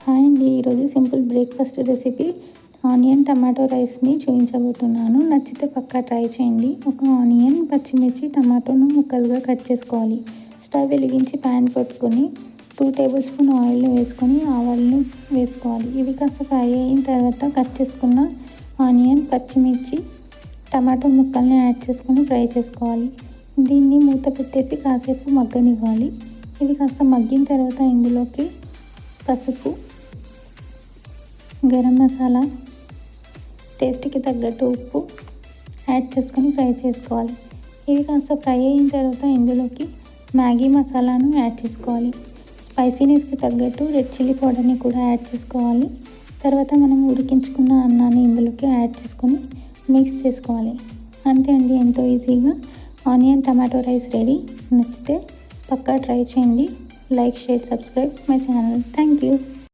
Hi అండి, ఈరోజు simple breakfast recipe onion tomato రైస్ని చూపించబోతున్నాను. నచ్చితే పక్కా ట్రై చేయండి. ఒక ఆనియన్, పచ్చిమిర్చి, టమాటోను ముక్కలుగా కట్ చేసుకోవాలి. స్టవ్ వెలిగించి ప్యాన్ పెట్టుకొని 2 టేబుల్ స్పూన్ ఆయిల్ని వేసుకొని ఆవాలను వేసుకోవాలి. ఇవి కాస్త ఫ్రై అయిన తర్వాత కట్ చేసుకున్న ఆనియన్, పచ్చిమిర్చి, టమాటో ముక్కల్ని యాడ్ చేసుకొని ఫ్రై చేసుకోవాలి. దీన్ని మూత పెట్టేసి కాసేపు మగ్గనివ్వాలి. ఇవి కాస్త మగ్గిన తర్వాత ఇందులోకి పసుపు, గరం మసాలా, టేస్ట్కి తగ్గట్టు ఉప్పు యాడ్ చేసుకొని ఫ్రై చేసుకోవాలి. ఇవి కాస్త ఫ్రై అయిన తర్వాత ఇందులోకి మ్యాగీ మసాలాను యాడ్ చేసుకోవాలి. స్పైసీనెస్కి తగ్గట్టు రెడ్ చిల్లీ పౌడర్ని కూడా యాడ్ చేసుకోవాలి. తర్వాత మనం ఉడికించుకున్న అన్నాన్ని ఇందులోకి యాడ్ చేసుకొని మిక్స్ చేసుకోవాలి. అంతే అండి, ఎంతో ఈజీగా ఆనియన్ టమాటో రైస్ రెడీ. నచ్చితే పక్కా ట్రై చేయండి. Like, share, subscribe my channel. Thank you.